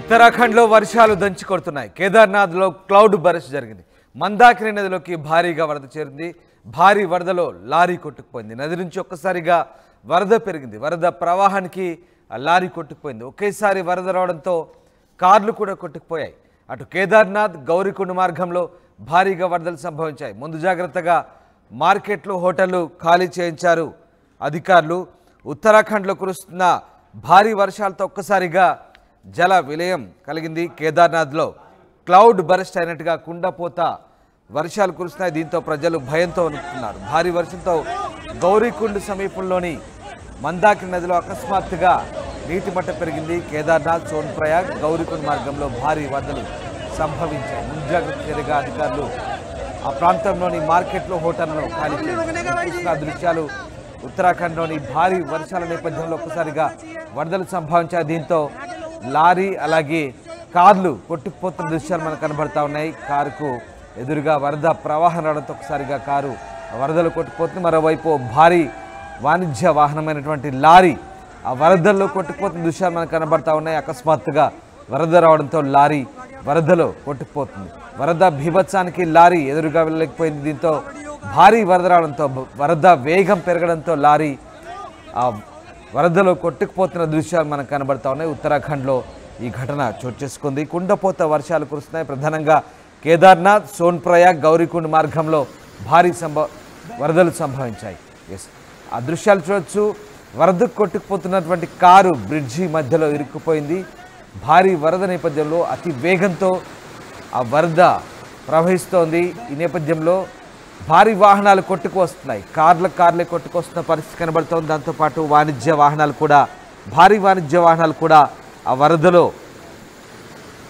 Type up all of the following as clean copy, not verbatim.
ఉత్తరాఖండ్లో వర్షాలు దంచి కొడుతున్నాయి. కేదార్నాథ్లో క్లౌడ్ బరస్ట్ జరిగింది. మందాకిని నదిలోకి భారీగా వరద చేరింది. భారీ వరదలో లారీ కొట్టుకుపోయింది. నది నుంచి ఒక్కసారిగా వరద పెరిగింది. వరద ప్రవాహానికి లారీ కొట్టుకుపోయింది. ఒకేసారి వరద రావడంతో కార్లు కూడా కొట్టుకుపోయాయి. అటు కేదార్నాథ్ గౌరీకుండ మార్గంలో భారీగా వరదలు సంభవించాయి. ముందు జాగ్రత్తగా మార్కెట్లు హోటళ్లు ఖాళీ చేయించారు అధికారులు. ఉత్తరాఖండ్లో కురుస్తున్న భారీ వర్షాలతో ఒక్కసారిగా జల విలయం కలిగింది. కేదార్నాథ్లో క్లౌడ్ బరస్ట్ అయినట్టుగా కుండపోత వర్షాలు కురుస్తున్నాయి. దీంతో ప్రజలు భయంతో వణుకుతున్నారు. భారీ వర్షంతో గౌరీకుండ్ సమీపంలోని మందాకిని నదిలో అకస్మాత్తుగా నీటి మట్టం పెరిగింది. కేదార్నాథ్ సోన్ప్రయాగ్ గౌరీకుండ్ మార్గంలో భారీ వరదలు సంభవించాయి. ముంజాగ్రత్త చర్యగా అధికారులు ఆ ప్రాంతంలోని మార్కెట్లు హోటళ్లను ఖాళీ చేస్తున్న దృశ్యాలు ఉత్తరాఖండ్లోని భారీ వర్షాల నేపథ్యంలో ఒక్కసారిగా వరదలు సంభవించాయి. దీంతో లారీ అలాగే కార్లు కొట్టుకుపోతున్న దృశ్యాలు మనకు కనబడతా ఉన్నాయి. కారుకు ఎదురుగా వరద ప్రవాహం రావడంతో ఒకసారిగా కారు వరదలు కొట్టుకుపోతుంది. మరోవైపు భారీ వాణిజ్య వాహనమైనటువంటి లారీ ఆ వరదల్లో కొట్టుకుపోతున్న దృశ్యాలు మనకు కనబడతా ఉన్నాయి. అకస్మాత్తుగా వరద రావడంతో లారీ వరదలో కొట్టుకుపోతుంది. వరద బీభత్సానికి లారీ ఎదురుగా వెళ్ళలేకపోయింది. దీంతో భారీ వరద రావడంతో వరద వేగం పెరగడంతో లారీ ఆ వరదలో కొట్టుకుపోతున్న దృశ్యాలు మనకు కనబడతా ఉన్నాయి. ఉత్తరాఖండ్లో ఈ ఘటన చోటు చేసుకుంది. కుండపోత వర్షాలు కురుస్తున్నాయి. ప్రధానంగా కేదార్నాథ్ సోన్ప్రయాగ్ గౌరీకుండ్ మార్గంలో భారీ వరదలు సంభవించాయి. ఆ దృశ్యాలు చూడొచ్చు. వరదకు కొట్టుకుపోతున్నటువంటి కారు బ్రిడ్జి మధ్యలో ఇరుక్కుపోయింది. భారీ వరద నేపథ్యంలో అతి వేగంతో ఆ వరద ప్రవహిస్తోంది. ఈ నేపథ్యంలో భారీ వాహనాలు కొట్టుకు వస్తున్నాయి. కార్లే కొట్టుకొస్తున్న పరిస్థితి కనబడుతోంది. దాంతోపాటు వాణిజ్య వాహనాలు కూడా భారీ వాణిజ్య వాహనాలు కూడా ఆ వరదలో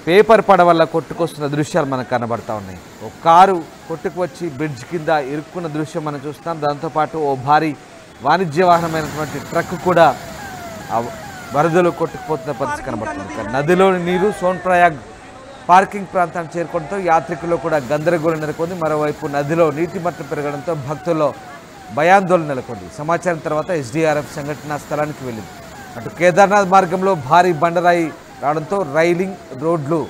పేపర్ పడవల్ల కొట్టుకొస్తున్న దృశ్యాలు మనకు కనబడతా ఉన్నాయి. ఓ కారు కొట్టుకు వచ్చి బ్రిడ్జ్ కింద ఇరుక్కున్న దృశ్యం మనం చూస్తాం. దాంతోపాటు ఓ భారీ వాణిజ్య వాహనమైనటువంటి ట్రక్ కూడా ఆ వరదలో కొట్టుకుపోతున్న పరిస్థితి కనబడుతుంది. నదిలోని నీరు సోన్ప్రయాగ్ పార్కింగ్ ప్రాంతానికి చేరుకోవడంతో యాత్రికుల్లో కూడా గందరగోళం నెలకొంది. మరోవైపు నదిలో నీటి మట్టం పెరగడంతో భక్తుల్లో భయాందోళన నెలకొంది. సమాచారం తర్వాత ఎస్డీఆర్ఎఫ్ సంఘటనా స్థలానికి వెళ్ళింది. అటు కేదార్నాథ్ మార్గంలో భారీ బండరాయి రావడంతో రైలింగ్ రోడ్లు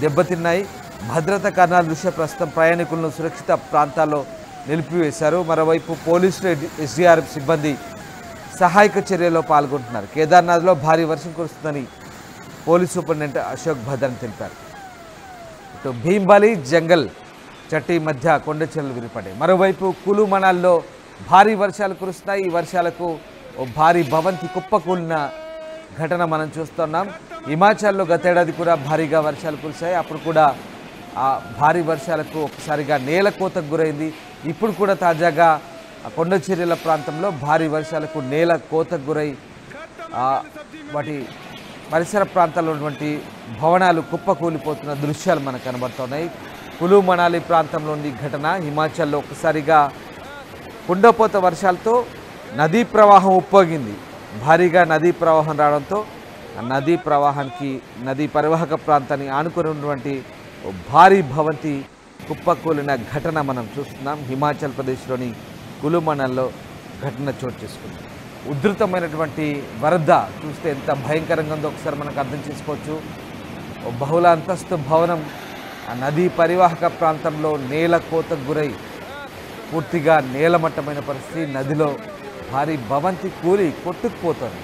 దెబ్బతిన్నాయి. భద్రతా కారణాల దృష్ట్యా ప్రస్తుతం ప్రయాణికులను సురక్షిత ప్రాంతాల్లో నిలిపివేశారు. మరోవైపు పోలీసులు ఎస్డీఆర్ఎఫ్ సిబ్బంది సహాయక చర్యలో పాల్గొంటున్నారు. కేదార్నాథ్లో భారీ వర్షం కురుస్తుందని పోలీస్ సూపరింటెండెంట్ అశోక్ భద్రన్ తెలిపారు. ఇటు భీంబాలి జంగల్ చట్టి మధ్య కొండ చర్యలు విరిపడ్డాయి. మరోవైపు కులు మనాల్లో భారీ వర్షాలు కురుస్తున్నాయి. ఈ వర్షాలకు ఓ భారీ భవంతి కుప్పకూలిన ఘటన మనం చూస్తున్నాం. హిమాచల్లో గతేడాది కూడా భారీగా వర్షాలు కురిశాయి. అప్పుడు కూడా ఆ భారీ వర్షాలకు ఒకసారిగా నేల కోతకు గురైంది. ఇప్పుడు కూడా తాజాగా కొండ చర్యల ప్రాంతంలో భారీ వర్షాలకు నేల కోతకు గురై వాటి పరిసర ప్రాంతాల్లో ఉన్నటువంటి భవనాలు కుప్పకూలిపోతున్న దృశ్యాలు మనకు కనబడుతున్నాయి. కులు మనాలి ప్రాంతంలోని ఘటన. హిమాచల్లో ఒక్కసారిగా కుండపోత వర్షాలతో నదీ ప్రవాహం ఉప్పొంగింది. భారీగా నదీ ప్రవాహం రావడంతో ఆ నదీ ప్రవాహానికి నదీ పరివాహక ప్రాంతాన్ని ఆనుకొని ఉన్నటువంటి భారీ భవంతి కుప్పకూలిన ఘటన మనం చూస్తున్నాం. హిమాచల్ ప్రదేశ్లోని కులు మనాల్లో ఘటన చోటు చేసుకుంది. ఉధృతమైనటువంటి వరద చూస్తే ఎంత భయంకరంగా ఉందో ఒకసారి మనకు అర్థం చేసుకోవచ్చు. బహుళ అంతస్తు భవనం ఆ నదీ పరివాహక ప్రాంతంలో నేల కోతకు గురై పూర్తిగా నేలమట్టమైన పరిస్థితి. నదిలో భారీ భవంతి కూలి కొట్టుకుపోతుంది.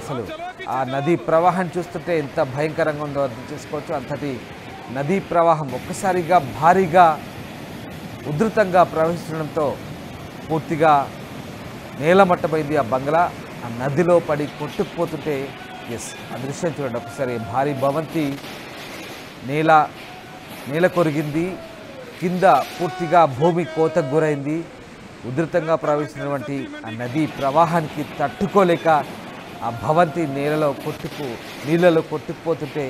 అసలు ఆ నదీ ప్రవాహం చూస్తుంటే ఎంత భయంకరంగా ఉందో అర్థం చేసుకోవచ్చు. అంతటి నదీ ప్రవాహం ఒక్కసారిగా భారీగా ఉధృతంగా ప్రవహిస్తుండడంతో పూర్తిగా నేలమట్టమైంది ఆ బంగ్లా. ఆ నదిలో పడి కొట్టుకుపోతుంటే ఆ దృశ్యం చూడండి ఒకసారి. భారీ భవంతి నేల కొరిగింది. కింద పూర్తిగా భూమి కోతకు గురైంది. ఉధృతంగా ప్రవహిస్తున్నటువంటి ఆ నదీ ప్రవాహానికి తట్టుకోలేక ఆ భవంతి నీళ్ళలో కొట్టుకుపోతుంటే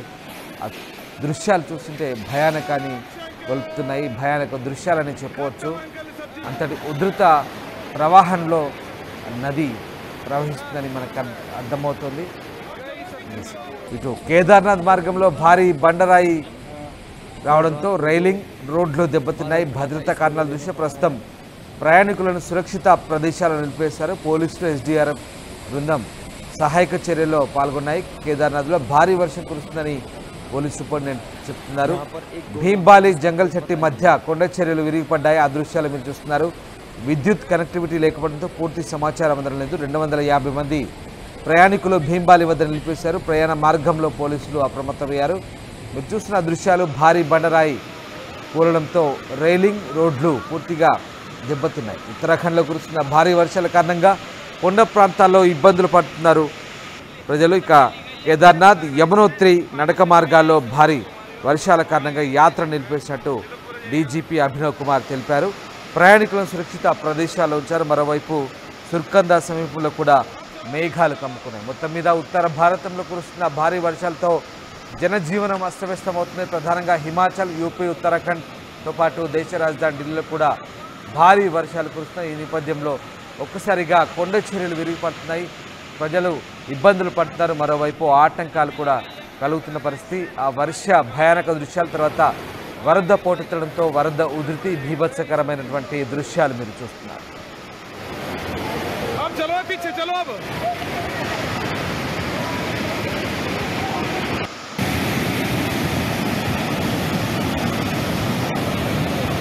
ఆ దృశ్యాలు చూస్తుంటే భయానకాన్ని గొలుపుతున్నాయి. భయానక దృశ్యాలని చెప్పవచ్చు. అంతటి ఉధృత ప్రవాహంలో నది ప్రవహిస్తుందని మనకు అర్థమవుతుంది. ఇటు కేదార్నాథ్ మార్గంలో భారీ బండరాయి రావడంతో రైలింగ్ రోడ్లు దెబ్బతిన్నాయి. భద్రతా కారణాల దృష్ట్యా ప్రస్తుతం ప్రయాణికులను సురక్షిత ప్రదేశాలను నిలిపేశారు. పోలీసులు ఎస్డీఆర్ఎఫ్ బృందం సహాయక చర్యల్లో పాల్గొన్నాయి. కేదార్నాథ్లో భారీ వర్షం కురుస్తుందని పోలీస్ సూపరింటెండెంట్ చెప్తున్నారు. భీంబాలి జంగల్ చెట్టి మధ్య కొండ చర్యలు విరిగిపడ్డాయి. ఆ దృశ్యాలు మీరు చూస్తున్నారు. విద్యుత్ కనెక్టివిటీ లేకపోవడంతో పూర్తి సమాచారం అందలేదు. 250 మంది ప్రయాణికులు భీంబాలి వద్ద నిలిపేశారు. ప్రయాణ మార్గంలో పోలీసులు అప్రమత్తమయ్యారు. మీరు చూస్తున్న దృశ్యాలు భారీ బండరాయి కూలడంతో రైలింగ్ రోడ్లు పూర్తిగా దెబ్బతిన్నాయి. ఉత్తరాఖండ్లో కురుస్తున్న భారీ వర్షాల కారణంగా కొండ ప్రాంతాల్లో ఇబ్బందులు పడుతున్నారు ప్రజలు. ఇక కేదార్నాథ్ యమునోత్రి నడక మార్గాల్లో భారీ వర్షాల కారణంగా యాత్ర నిలిపేసినట్టు డీజీపీ అభినవ్ కుమార్ తెలిపారు. ప్రయాణికులను సురక్షిత ప్రదేశాల్లో ఉంచారు. మరోవైపు సుర్కందా సమీపంలో కూడా మేఘాలు కమ్ముకున్నాయి. మొత్తం మీద ఉత్తర భారతంలో కురుస్తున్న భారీ వర్షాలతో జనజీవనం అస్తవ్యస్తమవుతుంది. ప్రధానంగా హిమాచల్, యూపీ, ఉత్తరాఖండ్తో పాటు దేశ రాజధాని ఢిల్లీలో కూడా భారీ వర్షాలు కురుస్తున్నాయి. ఈ నేపథ్యంలో ఒక్కసారిగా కొండ చర్యలు విరిగిపడుతున్నాయి. ప్రజలు ఇబ్బందులు పడుతున్నారు. మరోవైపు ఆటంకాలు కూడా కలుగుతున్న పరిస్థితి. ఆ వర్ష భయానక దృశ్యాల తర్వాత వరద పోటెత్తడంతో వరద ఉధృతి బీభత్సకరమైనటువంటి దృశ్యాలు మీరు చూస్తున్నారు.